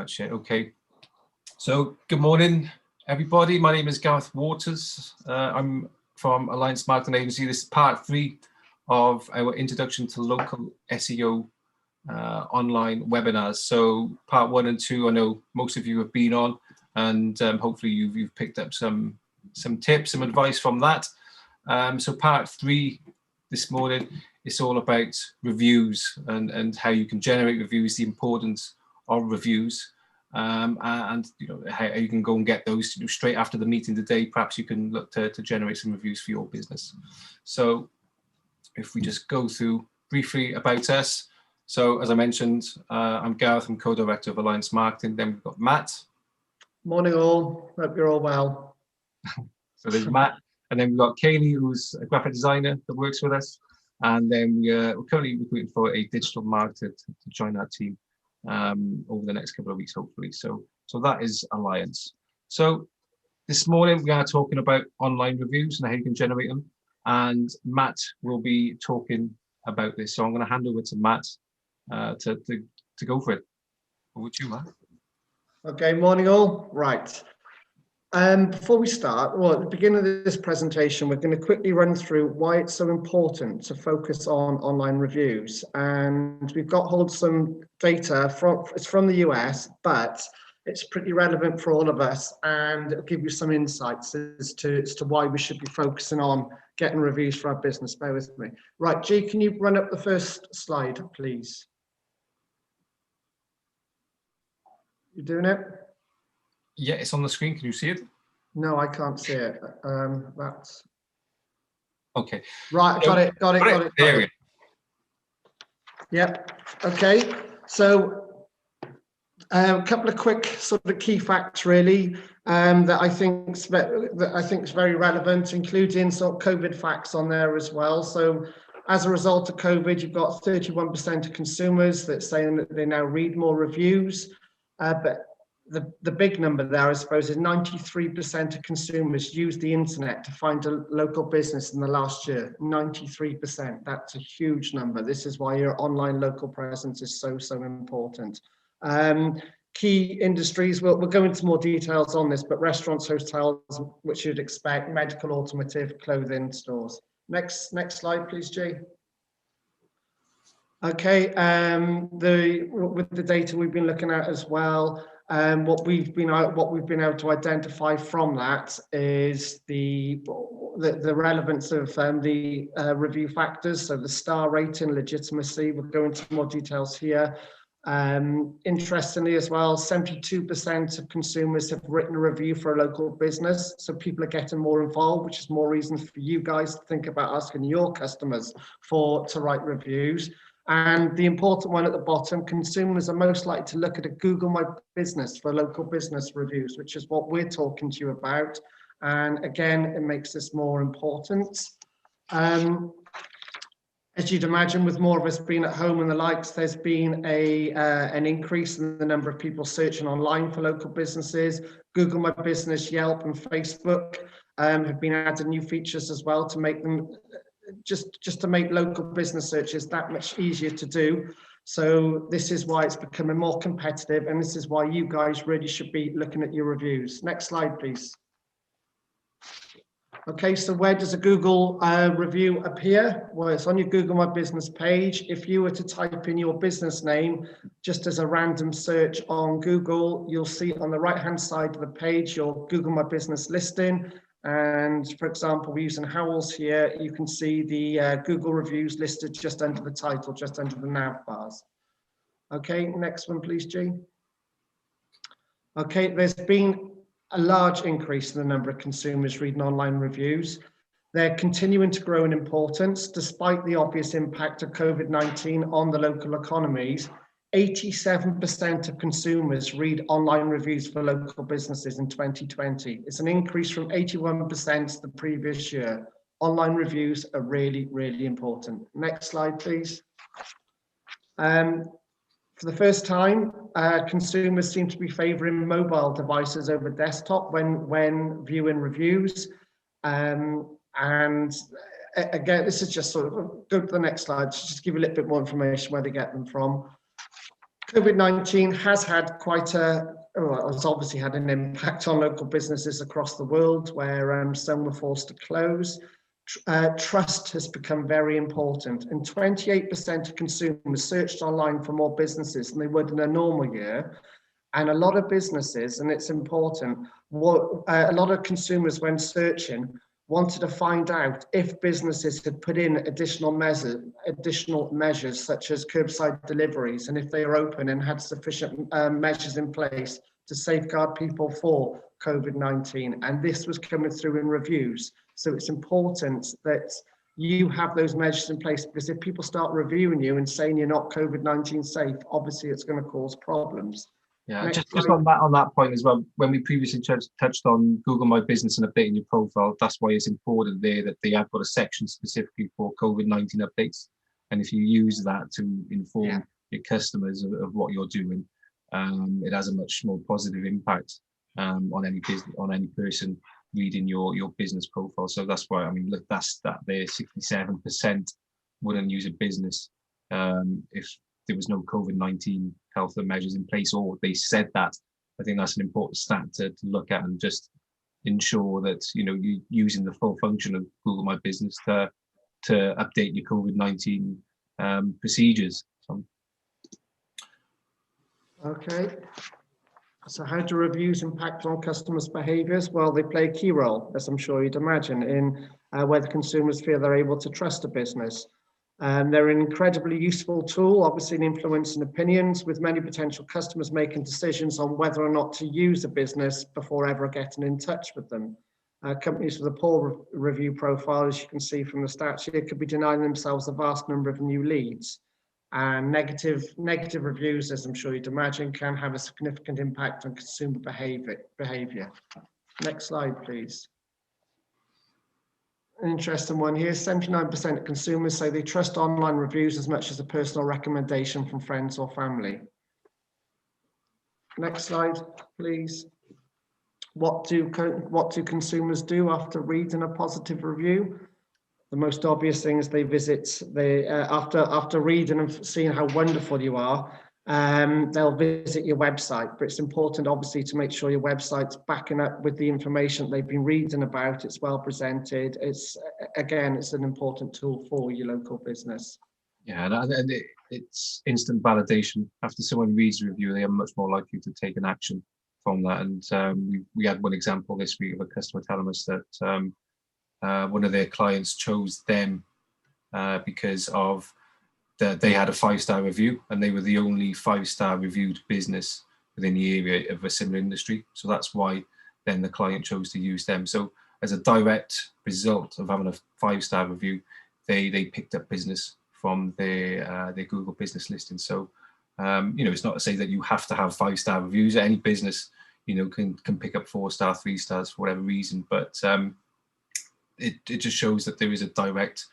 much. Okay. So good morning, everybody. My name is Gareth Waters. I'm from Alliance Marketing Agency. This is part 3 of our introduction to local SEO online webinars. So part 1 and 2, I know most of you have been on, and hopefully you've picked up some tips, some advice from that. So part 3 this morning, it's all about reviews and how you can generate reviews, the importance of reviews, and how you can go and get those straight after the meeting today. Perhaps you can look to generate some reviews for your business. So if we just go through briefly about us. So as I mentioned, I'm Gareth, I'm co-director of Alliance Marketing. Then we've got Matt. Morning all, hope you're all well. So there's Matt, and then we've got Kaylee, who's a graphic designer that works with us. And then we're currently recruiting for a digital marketer to join our team over the next couple of weeks, hopefully. So that is Alliance. So this morning we are talking about online reviews and how you can generate them. And Matt will be talking about this. So I'm going to hand over to Matt to go for it. Over to you, Matt. Okay, morning all. Right. Before we start, well, at the beginning of this presentation, we're going to quickly run through why it's so important to focus on online reviews. And we've got hold of some data it's from the US, but it's pretty relevant for all of us, and it'll give you some insights as to why we should be focusing on getting reviews for our business. Bear with me. Right, G, can you run up the first slide, please? You doing it? Yeah, it's on the screen. Can you see it? No, I can't see it. That's okay. Right. Got it. There we go. Yep. Okay. So a couple of quick sort of key facts, really, that I think is very relevant, including sort of COVID facts on there as well. So as a result of COVID, you've got 31% of consumers that saying that they now read more reviews, but the big number there, I suppose, is 93% of consumers use the internet to find a local business in the last year. 93%. That's a huge number. This is why your online local presence is so important. Key industries, we'll go into more details on this, but restaurants, hotels, which you'd expect, medical, automotive, clothing stores. Next slide, please, Jay. Okay, with the data we've been looking at as well, what we've been able to identify from that is the relevance of the review factors. So the star rating, legitimacy. We'll go into more details here. Interestingly as well, 72% of consumers have written a review for a local business. So people are getting more involved, which is more reasons for you guys to think about asking your customers to write reviews. And the important one at the bottom, consumers are most likely to look at a Google My Business for local business reviews, which is what we're talking to you about. And again, it makes this more important. As you'd imagine, with more of us being at home and the likes, there's been an increase in the number of people searching online for local businesses. Google My Business, Yelp, and Facebook have been adding new features as well to make them just to make local business searches that much easier to do. So this is why it's becoming more competitive, and this is why you guys really should be looking at your reviews. Next slide, please. Okay, so where does a Google review appear? Well, it's on your Google My Business page. If you were to type in your business name, just as a random search on Google, you'll see on the right-hand side of the page, your Google My Business listing. And for example, we're using Howells here. You can see the Google reviews listed just under the title, just under the nav bars. Okay, next one, please, G. Okay, there's been a large increase in the number of consumers reading online reviews. They're continuing to grow in importance, despite the obvious impact of COVID-19 on the local economies. 87% of consumers read online reviews for local businesses in 2020. It's an increase from 81% the previous year. Online reviews are really important. Next slide, please. For the first time, consumers seem to be favoring mobile devices over desktop when viewing reviews. And again, this is just sort of, go to the next slide, just give you a little bit more information where they get them from. COVID-19 has had it's obviously had an impact on local businesses across the world, where some were forced to close. Trust has become very important, and 28% of consumers searched online for more businesses than they would in a normal year. And a lot of businesses, and it's important, a lot of consumers, when searching, wanted to find out if businesses had put in additional measures such as curbside deliveries, and if they are open and had sufficient measures in place to safeguard people for COVID-19. And this was coming through in reviews. So it's important that you have those measures in place, because if people start reviewing you and saying you're not COVID-19 safe, obviously it's going to cause problems. Yeah, just on that point as well, when we previously touched on Google My Business and updating your profile, that's why it's important there that they have got a section specifically for COVID-19 updates. And if you use that to inform your customers of what you're doing, it has a much more positive impact on any business, on any person reading your business profile. So that's why, I mean, look, that's that there, 67% wouldn't use a business if there was no COVID-19 health measures in place, or they said that. I think that's an important stat to look at, and just ensure that you're using the full function of Google My Business to update your COVID-19 procedures. So. Okay. So how do reviews impact on customers' behaviours? Well, they play a key role, as I'm sure you'd imagine, in whether consumers feel they're able to trust a business. They're an incredibly useful tool, obviously in influencing opinions, with many potential customers making decisions on whether or not to use a business before ever getting in touch with them. Companies with a poor review profile, as you can see from the stats here, could be denying themselves a vast number of new leads. And negative reviews, as I'm sure you'd imagine, can have a significant impact on consumer behaviour. Next slide, please. An interesting one here, 79% of consumers say they trust online reviews as much as a personal recommendation from friends or family. Next slide, please. What do consumers do after reading a positive review? The most obvious thing is after reading and seeing how wonderful you are, they'll visit your website. But it's important, obviously, to make sure your website's backing up with the information they've been reading about. It's well presented. It's an important tool for your local business. Yeah, and it's instant validation. After someone reads a review, they are much more likely to take an action from that. And we had one example this week of a customer telling us that one of their clients chose them because of they had a 5-star review, and they were the only 5-star reviewed business within the area of a similar industry. So that's why then the client chose to use them. So as a direct result of having a 5-star review, they picked up business from their Google business listing. So it's not to say that you have to have 5-star reviews. Any business can pick up 4-star, 3 stars for whatever reason, but it just shows that there is a direct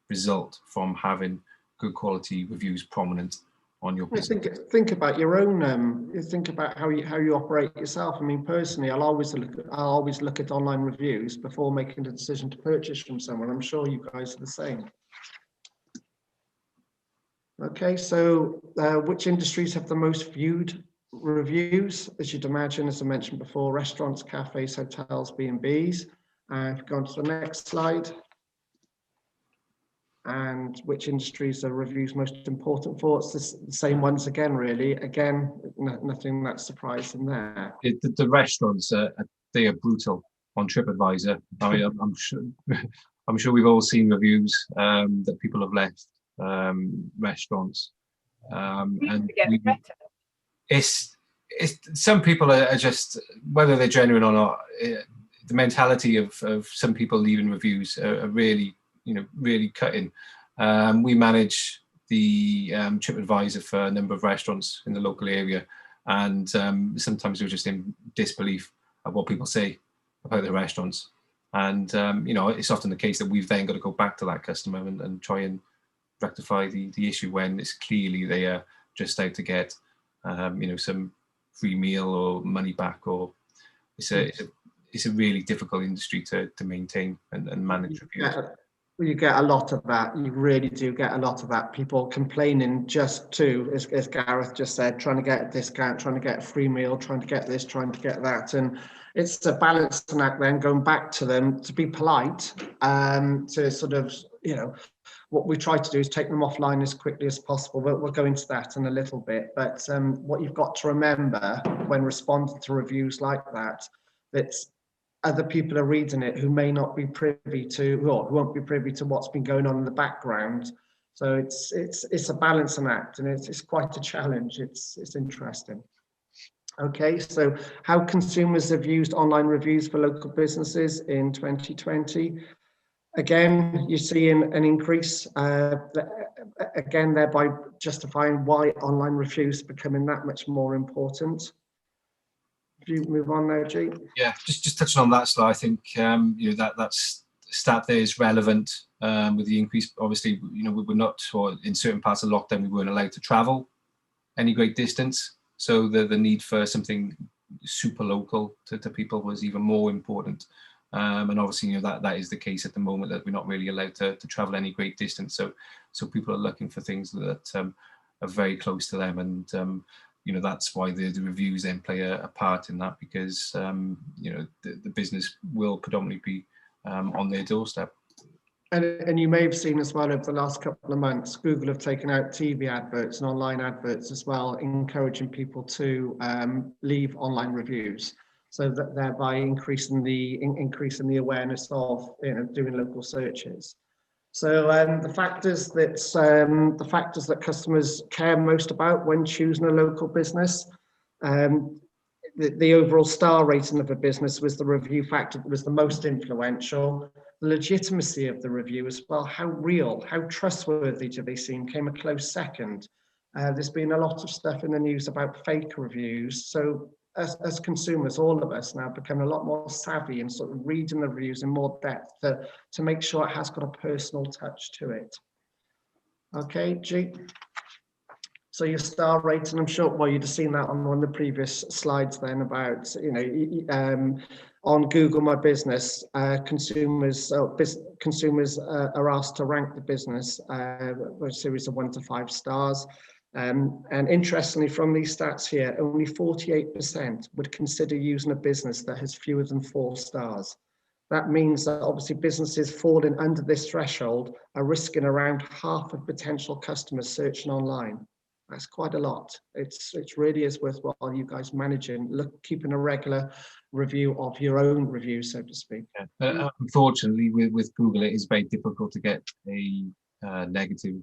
result from having good quality reviews prominent on your business. Think about your own. Think about how you operate yourself. I mean, personally, I'll always look at online reviews before making the decision to purchase from someone. I'm sure you guys are the same. Okay, so which industries have the most viewed reviews? As you'd imagine, as I mentioned before, restaurants, cafes, hotels, B&Bs. If you go on to the next slide. And which industries are reviews most important for? It's the same ones again, really. Again, nothing that's surprising there. The restaurants, they are brutal on TripAdvisor. I mean, I'm sure we've all seen reviews that people have left restaurants. And it's some people are just, whether they're genuine or not, the mentality of some people leaving reviews are really cutting. We manage the TripAdvisor for a number of restaurants in the local area, and sometimes we're just in disbelief of what people say about the restaurants. And it's often the case that we've then got to go back to that customer and try and rectify the issue when it's clearly they are just out to get some free meal or money back, or it's a really difficult industry to maintain and manage reviews. You get a lot of that. You really do get a lot of that. People complaining just to, as Gareth just said, trying to get a discount, trying to get a free meal, trying to get this, trying to get that. And it's a balancing act then, going back to them to be polite, to sort of, you know, what we try to do is take them offline as quickly as possible. But we'll go into that in a little bit. But what you've got to remember when responding to reviews like that, that's other people are reading it who may not be privy to, or who won't be privy to what's been going on in the background. So it's a balancing act, and it's quite a challenge. It's interesting. Okay, so how consumers have used online reviews for local businesses in 2020. Again, you're seeing an increase, again, thereby justifying why online reviews are becoming that much more important. If you move on now, G. Yeah, just touching on that slide, I think you know, that's stat there is relevant with the increase. Obviously, you know, we were not, or in certain parts of lockdown, we weren't allowed to travel any great distance. So the need for something super local to people was even more important. And obviously, you know, that is the case at the moment, that we're not really allowed to travel any great distance. So people are looking for things that are very close to them, and you know, that's why the reviews then play a part in that, because you know, the business will predominantly be on their doorstep. And you may have seen as well over the last couple of months, Google have taken out TV adverts and online adverts as well, encouraging people to leave online reviews, so that thereby increasing the awareness of, you know, doing local searches. So the factors that customers care most about when choosing a local business, the overall star rating of a business was the review factor that was the most influential. The legitimacy of the review as well, how real, how trustworthy do they seem, came a close second. There's been a lot of stuff in the news about fake reviews. So as consumers, all of us now become a lot more savvy and sort of reading the reviews in more depth to make sure it has got a personal touch to it. Okay, G. So your star rating, I'm sure, well, you'd have seen that on one of the previous slides then about, you know, on Google My Business, consumers are asked to rank the business with a series of 1 to 5 stars. And interestingly, from these stats here, only 48% would consider using a business that has fewer than 4 stars. That means that obviously businesses falling under this threshold are risking around half of potential customers searching online. That's quite a lot. It really is worthwhile you guys managing, keeping a regular review of your own reviews, so to speak. Yeah. Unfortunately, with Google, it is very difficult to get a negative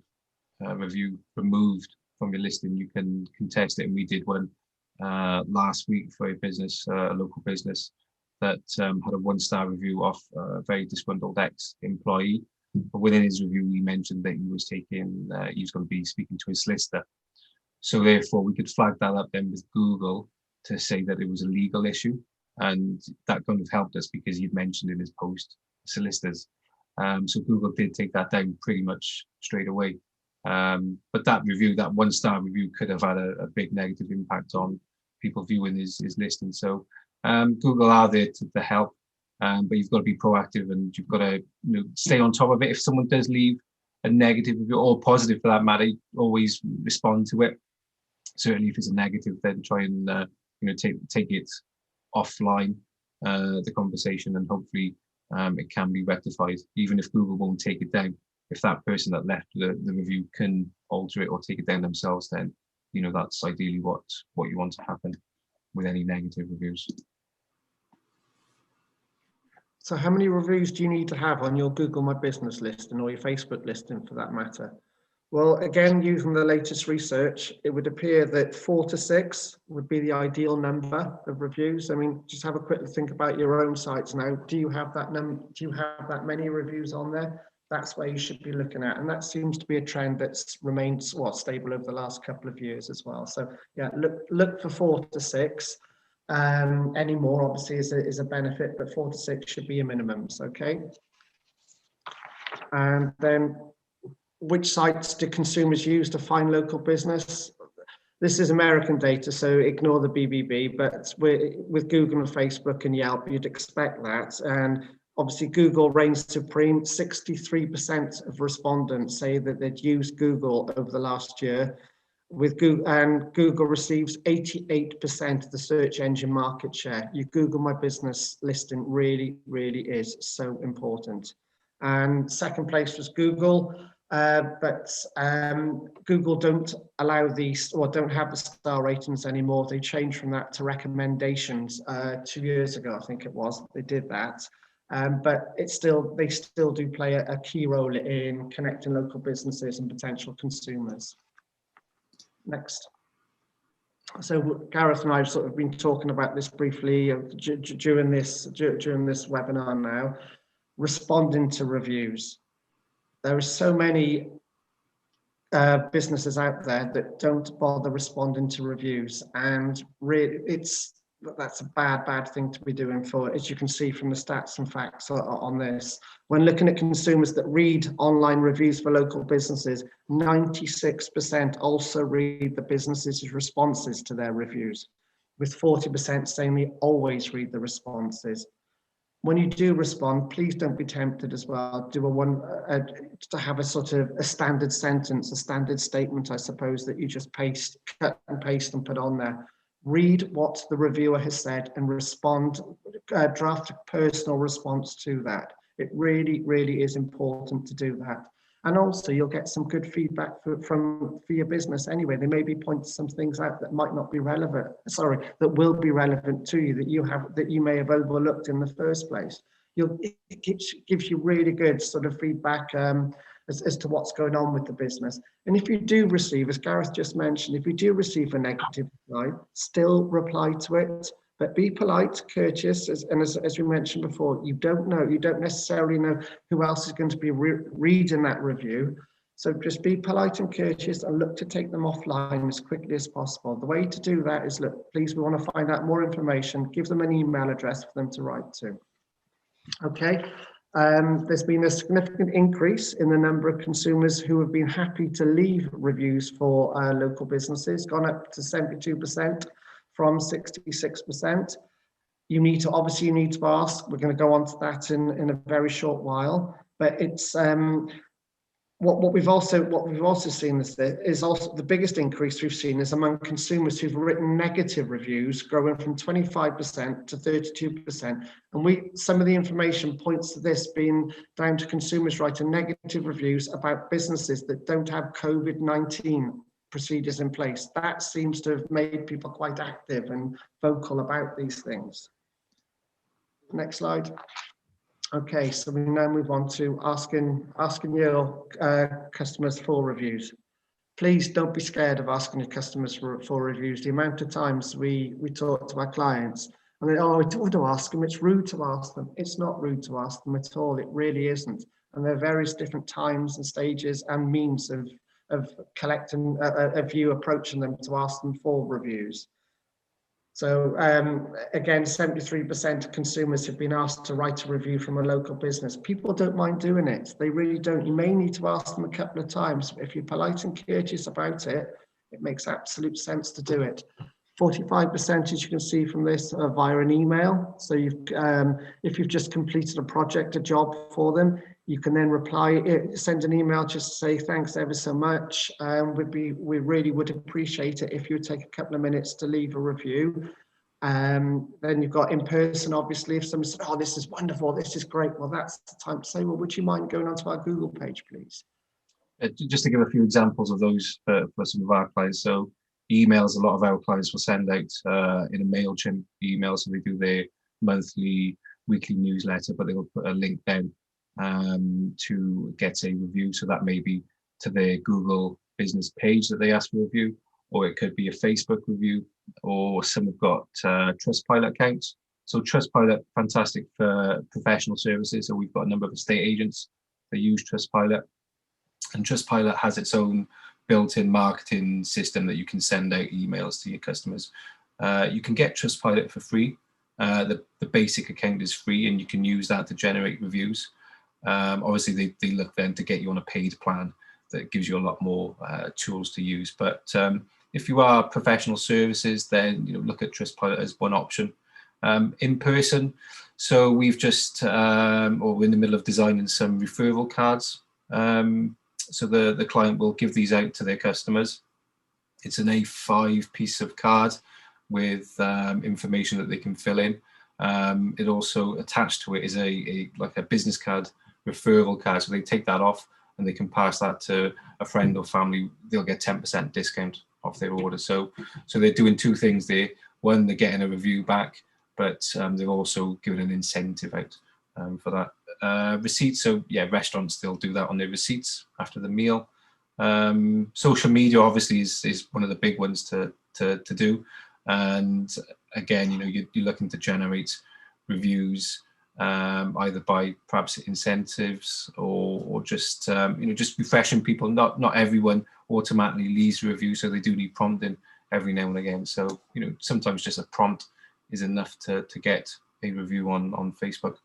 review removed from your listing. You can contest it, and we did one last week for a business, a local business, that had a 1-star review off a very disgruntled ex-employee. But within his review, he mentioned that he was going to be speaking to his solicitor. So therefore, we could flag that up then with Google to say that it was a legal issue, and that kind of helped us because he'd mentioned in his post solicitors. So Google did take that down pretty much straight away. But that review, that 1-star review, could have had a big negative impact on people viewing his listing. So Google are there to help, but you've got to be proactive, and you've got to, you know, stay on top of it. If someone does leave a negative review, or positive for that matter, always respond to it. Certainly, if it's a negative, then try and you know, take it offline, the conversation, and hopefully it can be rectified. Even if Google won't take it down, if that person that left the review can alter it or take it down themselves, then, you know, that's ideally what you want to happen with any negative reviews. So how many reviews do you need to have on your Google My Business listing, or your Facebook listing for that matter? Well, again, using the latest research, it would appear that 4 to 6 would be the ideal number of reviews. I mean, just have a quick think about your own sites now. Do you have that many reviews on there? That's where you should be looking at, and that seems to be a trend that's remained stable over the last couple of years as well. So yeah, look for 4 to 6. Any more obviously is a benefit, but 4 to 6 should be a minimums. Okay, and then, which sites do consumers use to find local business? This is American data, so ignore the BBB, but with Google and Facebook and Yelp, you'd expect that. And Obviously, Google reigns supreme. 63% of respondents say that they'd used Google over the last year. With Google, and Google receives 88% of the search engine market share. You Google My Business listing really, really is so important. And second place was Google, but Google don't allow these, or don't have the star ratings anymore. They changed from that to recommendations 2 years ago, I think it was. They did that. But it's still, they still do play a key role in connecting local businesses and potential consumers. Next. So Gareth and I have sort of been talking about this briefly during this webinar now. Responding to reviews. There are so many businesses out there that don't bother responding to reviews, and really that's a bad thing to be doing, for, as you can see from the stats and facts on this. When looking at consumers that read online reviews for local businesses, 96% also read the businesses' responses to their reviews, with 40% saying they always read the responses. When you do respond, please don't be tempted as well. Do to have a sort of a standard sentence, a standard statement, I suppose, that you just cut and paste and put on there. Read what the reviewer has said and respond, draft a personal response to that. It really, really is important to do that. And also you'll get some good feedback for your business anyway. They maybe point some things out that might not be relevant, that will be relevant to you, that you may have overlooked in the first place. It gives you really good sort of feedback as to what's going on with the business. And if you do receive, as Gareth just mentioned, if you do receive a negative reply, still reply to it, but be polite, courteous, as we mentioned before. You don't necessarily know who else is going to be reading that review. So just be polite and courteous and look to take them offline as quickly as possible. The way to do that is, look, please, we want to find out more information, give them an email address for them to write to. Okay. There's been a significant increase in the number of consumers who have been happy to leave reviews for local businesses, gone up to 72% from 66%. You need to ask. We're going to go on to that in a very short while. But it's what we've also seen is also the biggest increase we've seen is among consumers who've written negative reviews, growing from 25% to 32%. And some of the information points to this being down to consumers writing negative reviews about businesses that don't have COVID-19 procedures in place. That seems to have made people quite active and vocal about these things. Next slide. Okay, so we now move on to asking your customers for reviews. Please don't be scared of asking your customers for reviews. The amount of times we talk to our clients and they, oh, I don't want to ask them, it's rude to ask them. It's not rude to ask them at all, it really isn't. And there are various different times and stages and means of collecting a view, approaching them to ask them for reviews. So again, 73% of consumers have been asked to write a review from a local business. People don't mind doing it. They really don't. You may need to ask them a couple of times. If you're polite and courteous about it, it makes absolute sense to do it. 45%, as you can see from this, via an email. So if you've just completed a project, a job for them, you can then reply, send an email just to say thanks ever so much. We really would appreciate it if you would take a couple of minutes to leave a review. Then you've got in person, obviously, if someone said, oh, this is wonderful, this is great. Well, that's the time to say, well, would you mind going onto our Google page, please? Just to give a few examples of those for some of our clients. So emails, a lot of our clients will send out in a MailChimp email. So they do their monthly, weekly newsletter, but they will put a link then to get a review. So that may be to their Google business page that they ask for a review, or it could be a Facebook review, or some have got Trustpilot accounts. So Trustpilot, fantastic for professional services. So we've got a number of estate agents that use Trustpilot, and Trustpilot has its own built-in marketing system that you can send out emails to your customers. You can get Trustpilot for free. The basic account is free, and you can use that to generate reviews. Obviously, they look then to get you on a paid plan that gives you a lot more tools to use. But if you are professional services, then look at Trustpilot as one option. In person, So we've just, or we're in the middle of designing some referral cards. So the client will give these out to their customers. It's an A5 piece of card with information that they can fill in. It also attached to it is like a business card referral card. So they take that off and they can pass that to a friend or family. They'll get 10% discount off their order. So they're doing two things there. One, they're getting a review back, but they've also given an incentive out for that. Receipts, so yeah, restaurants still do that on their receipts after the meal. Social media obviously is one of the big ones to do. And again, you're looking to generate reviews either by perhaps incentives or just just refreshing people. Not everyone automatically leaves a review, so they do need prompting every now and again. So sometimes just a prompt is enough to get a review on Facebook.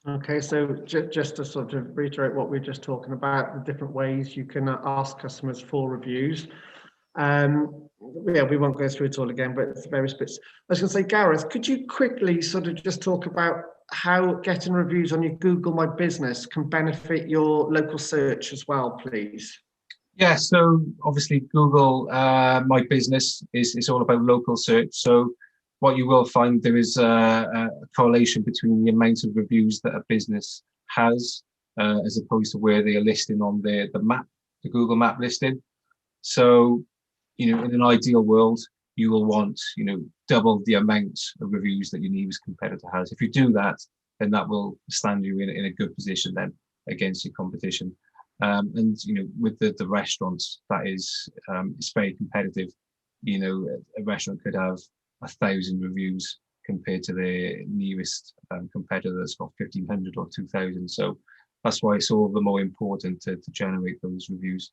Okay, so just to sort of reiterate what we're just talking about, the different ways you can ask customers for reviews. Yeah, we won't go through it all again, but it's various bits. I was going to say, Gareth, could you quickly sort of just talk about how getting reviews on your Google My Business can benefit your local search as well, please? Yeah, so obviously Google My Business is all about local search. So what you will find, there is a correlation between the amount of reviews that a business has as opposed to where they are listing on the map, the Google map listing. So, in an ideal world, you will want, double the amount of reviews that your nearest competitor has. If you do that, then that will stand you in a good position then against your competition. And with the restaurants, that is it's very competitive. A restaurant could have 1,000 reviews compared to their nearest competitor that's got 1,500 or 2,000. So that's why it's all the more important to generate those reviews.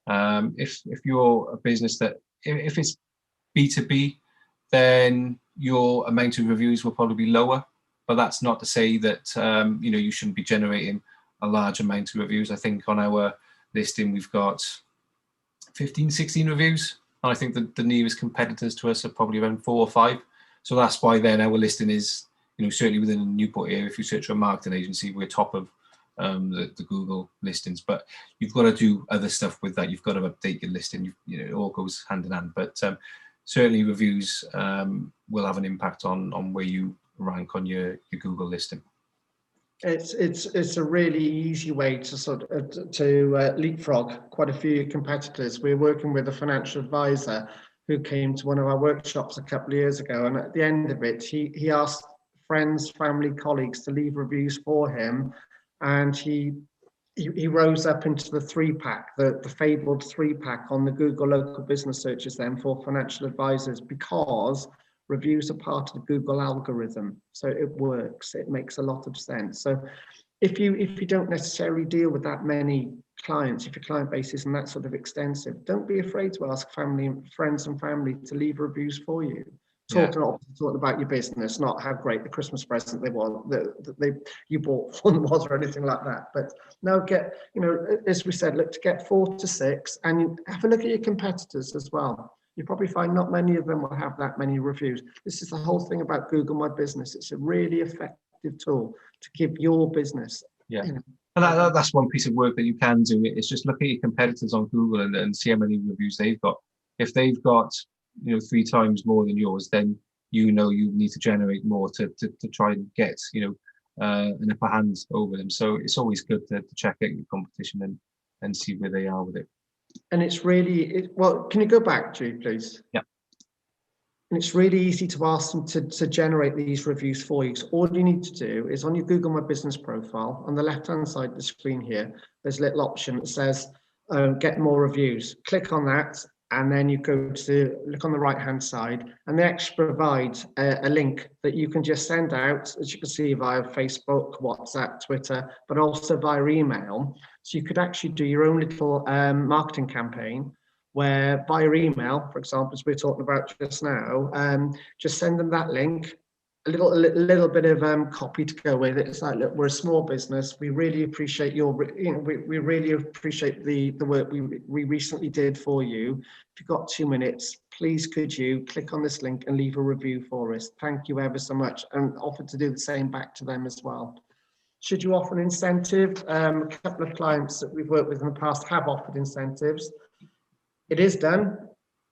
If you're a business that, if it's B2B, then your amount of reviews will probably be lower. But that's not to say that you shouldn't be generating a large amount of reviews. I think on our listing we've got 15, 16 reviews. And I think the nearest competitors to us are probably around 4 or 5. So that's why then our listing is, certainly within the Newport area, if you search for a marketing agency, we're top of the Google listings. But you've got to do other stuff with that. You've got to update your listing. It all goes hand in hand. But certainly reviews will have an impact on where you rank on your Google listing. It's a really easy way to sort of leapfrog quite a few competitors. We're working with a financial advisor who came to one of our workshops a couple of years ago, and at the end of it, he asked friends, family, colleagues to leave reviews for him, and he rose up into the 3-pack, the fabled 3-pack on the Google local business searches then for financial advisors, because reviews are part of the Google algorithm. So it works, it makes a lot of sense. So if you don't necessarily deal with that many clients, if your client base isn't that sort of extensive, don't be afraid to ask friends and family to leave reviews for you. Talking about your business, not how great the Christmas present you bought one was or anything like that. But no, as we said, look to get 4 to 6 and have a look at your competitors as well. You probably find not many of them will have that many reviews. This is the whole thing about Google My Business. It's a really effective tool to give your business. Yeah. And that's one piece of work that you can do. It's just look at your competitors on Google and see how many reviews they've got. If they've got 3 times more than yours, then you need to generate more to try and get an upper hand over them. So it's always good to check out your competition and see where they are with it. And it's really well. Can you go back, Jude, please? Yeah. And it's really easy to ask them to generate these reviews for you. So all you need to do is on your Google My Business profile, on the left-hand side of the screen here, there's a little option that says get more reviews. Click on that, and then you look on the right-hand side, and they actually provide a link that you can just send out, as you can see, via Facebook, WhatsApp, Twitter, but also via email. So you could actually do your own little marketing campaign where via email, for example, as we're talking about just now, just send them that link, a little bit of copy to go with it. It's like, look, we're a small business. We really appreciate we really appreciate the work we recently did for you. If you've got 2 minutes, please could you click on this link and leave a review for us? Thank you ever so much, and offer to do the same back to them as well. Should you offer an incentive? A couple of clients that we've worked with in the past have offered incentives. It is done.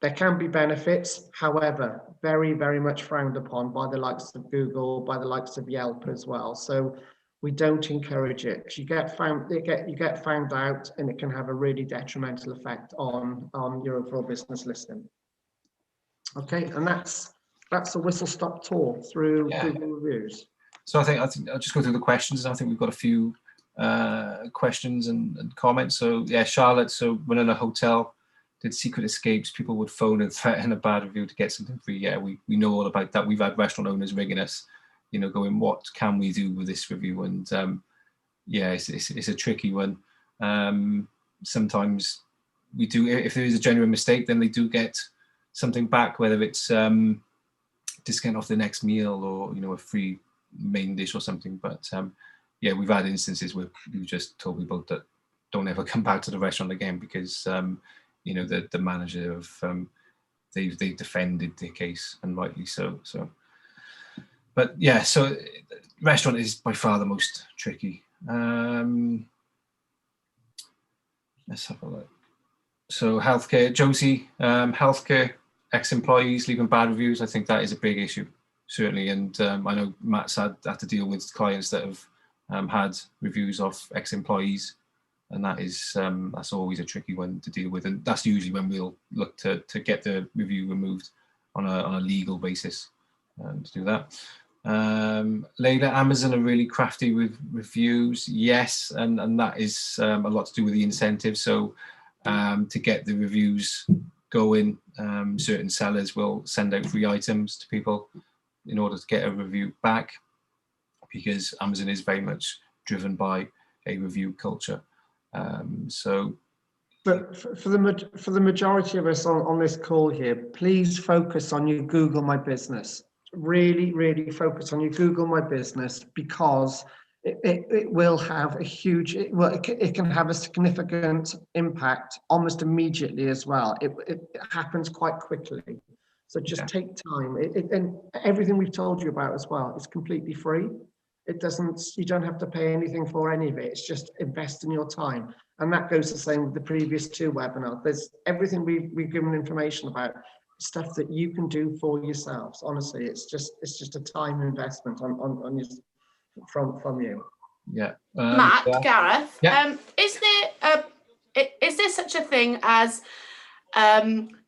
There can be benefits, however, very, very much frowned upon by the likes of Google, by the likes of Yelp as well. So we don't encourage it, because you get found out, and it can have a really detrimental effect on your overall business listing. Okay, and that's a whistle-stop tour through Google reviews. So I think I'll just go through the questions. I think we've got a few questions and comments. So yeah, Charlotte. So when in a hotel did secret escapes, people would phone and threaten a bad review to get something free. Yeah, we know all about that. We've had restaurant owners ringing us, you know, going, what can we do with this review? And yeah, it's a tricky one. Sometimes we do, if there is a genuine mistake, then they do get something back, whether it's discount off the next meal, or, you know, a free main dish or something. But yeah, we've had instances where we've just told people that don't ever come back to the restaurant again, because you know, the manager of they've defended their case, and rightly so. But yeah, so restaurant is by far the most tricky. Let's have a look. So healthcare, Josie, healthcare ex-employees leaving bad reviews. I think that is a big issue, certainly. And I know Matt's had to deal with clients that have had reviews of ex-employees, and that is that's always a tricky one to deal with. And that's usually when we'll look to get the review removed on a legal basis to do that. Layla, Amazon are really crafty with reviews. Yes, and that is a lot to do with the incentive. So to get the reviews going, certain sellers will send out free items to people in order to get a review back, because Amazon is very much driven by a review culture. So, but for the majority of us on this call here, please focus on your Google My Business. Really focus on your Google My Business, because it will have a huge, it can have a significant impact almost immediately as well. It happens quite quickly. So just take time. And everything we've told you about as well is completely free. It doesn't, you don't have to pay anything for any of it. It's just invest in your time. And that goes the same with the previous two webinars. There's everything we've given information about, stuff that you can do for yourselves. Honestly, it's just a time investment on your, from you. Yeah. Matt, yeah. Gareth, Yeah. Is there such a thing as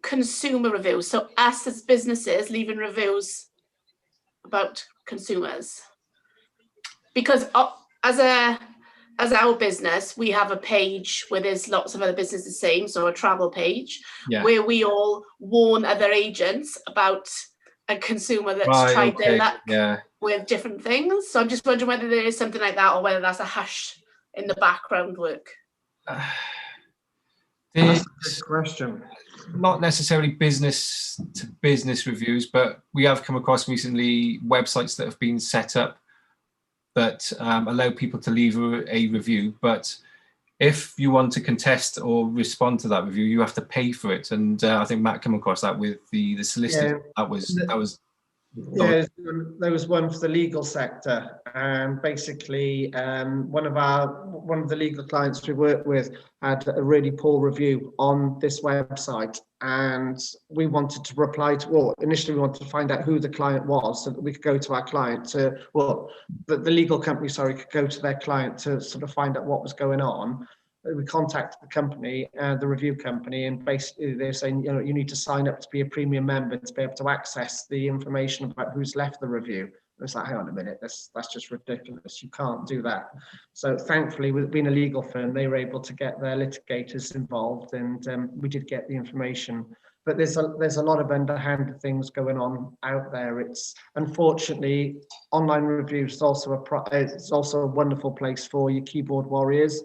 consumer reviews? So us as businesses leaving reviews about consumers, because as our business, we have a page where there's lots of other businesses the same, so a travel page, where we all warn other agents about a consumer that's tried their luck with different things. So I'm just wondering whether there is something like that, or whether that's a hush in the background work. That's a good question. Not necessarily business to business reviews, but we have come across recently websites that have been set up that allow people to leave a review. But if you want to contest or respond to that review, you have to pay for it. And I think Matt came across that with the solicitor. Yeah. There was one for the legal sector, and basically one of the legal clients we worked with had a really poor review on this website, and we wanted to reply to, well, initially we wanted to find out who the client was, so that we could go to our client to, well, the legal company, sorry, could go to their client to sort of find out what was going on. We contacted the company, the review company, and basically they're saying, you know, you need to sign up to be a premium member to be able to access the information about who's left the review. And it's like, hang on a minute, that's just ridiculous. You can't do that. So thankfully, with being a legal firm, they were able to get their litigators involved, and we did get the information. But there's a lot of underhanded things going on out there. It's unfortunately, online reviews is also a wonderful place for your keyboard warriors.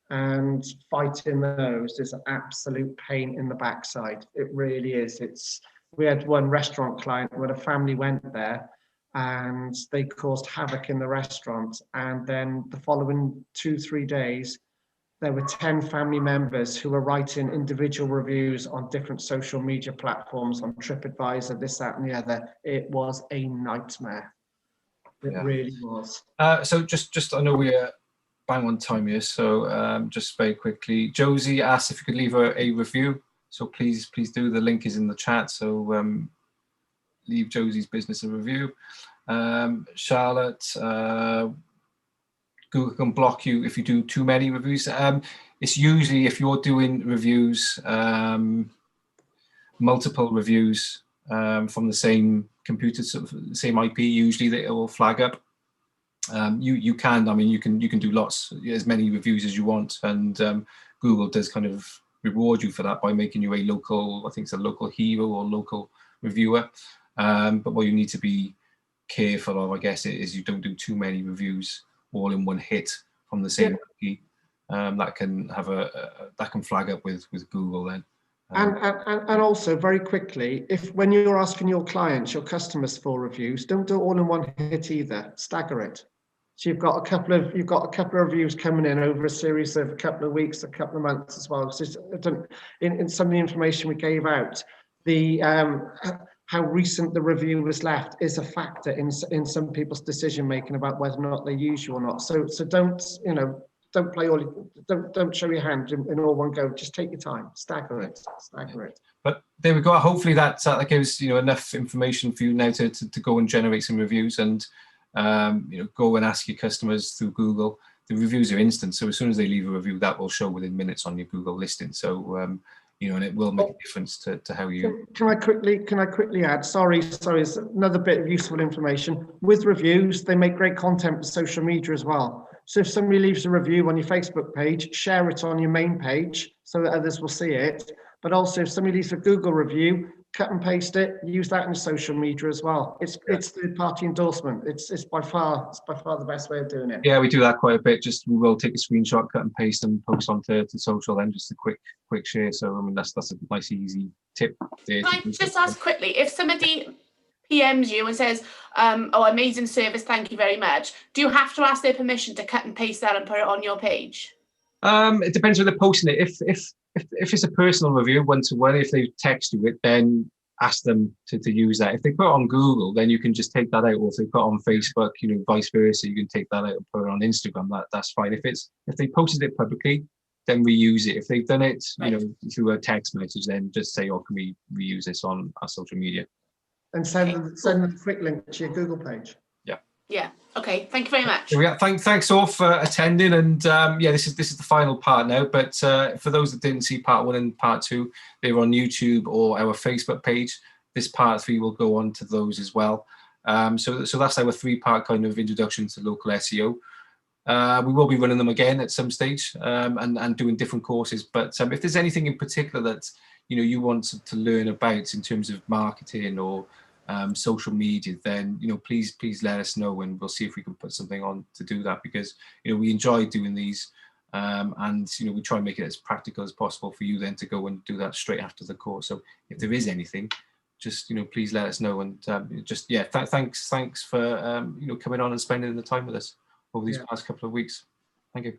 And fighting those is an absolute pain in the backside. It really is. We had one restaurant client when a family went there and they caused havoc in the restaurant. And then the following 2-3 days, there were 10 family members who were writing individual reviews on different social media platforms, on TripAdvisor, this, that, and the other. It was a nightmare. It really was. So just I know we're bang on time here, so just very quickly, Josie asked if you could leave a review. So please do. The link is in the chat. So leave Josie's business a review. Charlotte, Google can block you if you do too many reviews. It's usually if you're doing reviews, multiple reviews from the same computer, same IP, usually that it will flag up. You can, I mean, you can do lots, as many reviews as you want, and Google does kind of reward you for that by making you a local, I think it's a local hero or local reviewer. But what you need to be careful of, I guess, is you don't do too many reviews all in one hit from the same IP. That can have that can flag up with Google then. And also very quickly, when you're asking your clients, your customers for reviews, don't do it all in one hit either. Stagger it. So you've got a couple of reviews coming in over a series of a couple of weeks, a couple of months as well. So in some of the information we gave out, the how recent the review was left is a factor in some people's decision making about whether or not they use you or not. So don't play don't show your hand in all one go. Just take your time, stagger it. But there we go. Hopefully that gives enough information for you now to go and generate some reviews, and go and ask your customers through Google. The reviews are instant, so as soon as they leave a review, that will show within minutes on your Google listing. So and it will make a difference to how you. Can I quickly add? Sorry, it's another bit of useful information. With reviews, they make great content for social media as well. So if somebody leaves a review on your Facebook page, share it on your main page so that others will see it. But also, if somebody leaves a Google review, cut and paste it, use that in social media as well. It's third-party endorsement. It's by far the best way of doing it. Yeah, we do that quite a bit. We will take a screenshot, cut and paste, and post onto social. Then just a quick share. So I mean that's a nice easy tip. There. Can I just ask quickly, if somebody PMs you and says, "Oh, amazing service, thank you very much," do you have to ask their permission to cut and paste that and put it on your page? It depends whether they're posting it. If it's a personal review, one-to-one, if they text you it, then ask them to use that. If they put it on Google, then you can just take that out. Or if they put it on Facebook, vice versa, you can take that out and put it on Instagram. That's fine. If they posted it publicly, then reuse it. If they've done it, through a text message, then just say, "Oh, can we reuse this on our social media?" And send them a quick link to your Google page. Yeah. Okay. Thank you very much. Thanks all for attending, and this is the final part now. But for those that didn't see part 1 and part 2, they're on YouTube or our Facebook page. This part 3 will go on to those as well. So that's our 3-part kind of introduction to local SEO. We will be running them again at some stage and doing different courses. But if there's anything in particular that you want to learn about in terms of marketing or social media, then please let us know, and we'll see if we can put something on to do that, because we enjoy doing these, and we try and make it as practical as possible for you then to go and do that straight after the course. So if there is anything, just please let us know, and thanks for coming on and spending the time with us over these past couple of weeks. Thank you.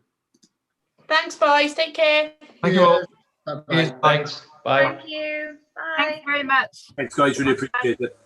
Thanks, boys. Take care. Thank you all. Bye. Thanks. Bye. Thank you. Bye. Thanks very much. Thanks, guys. Really appreciate it.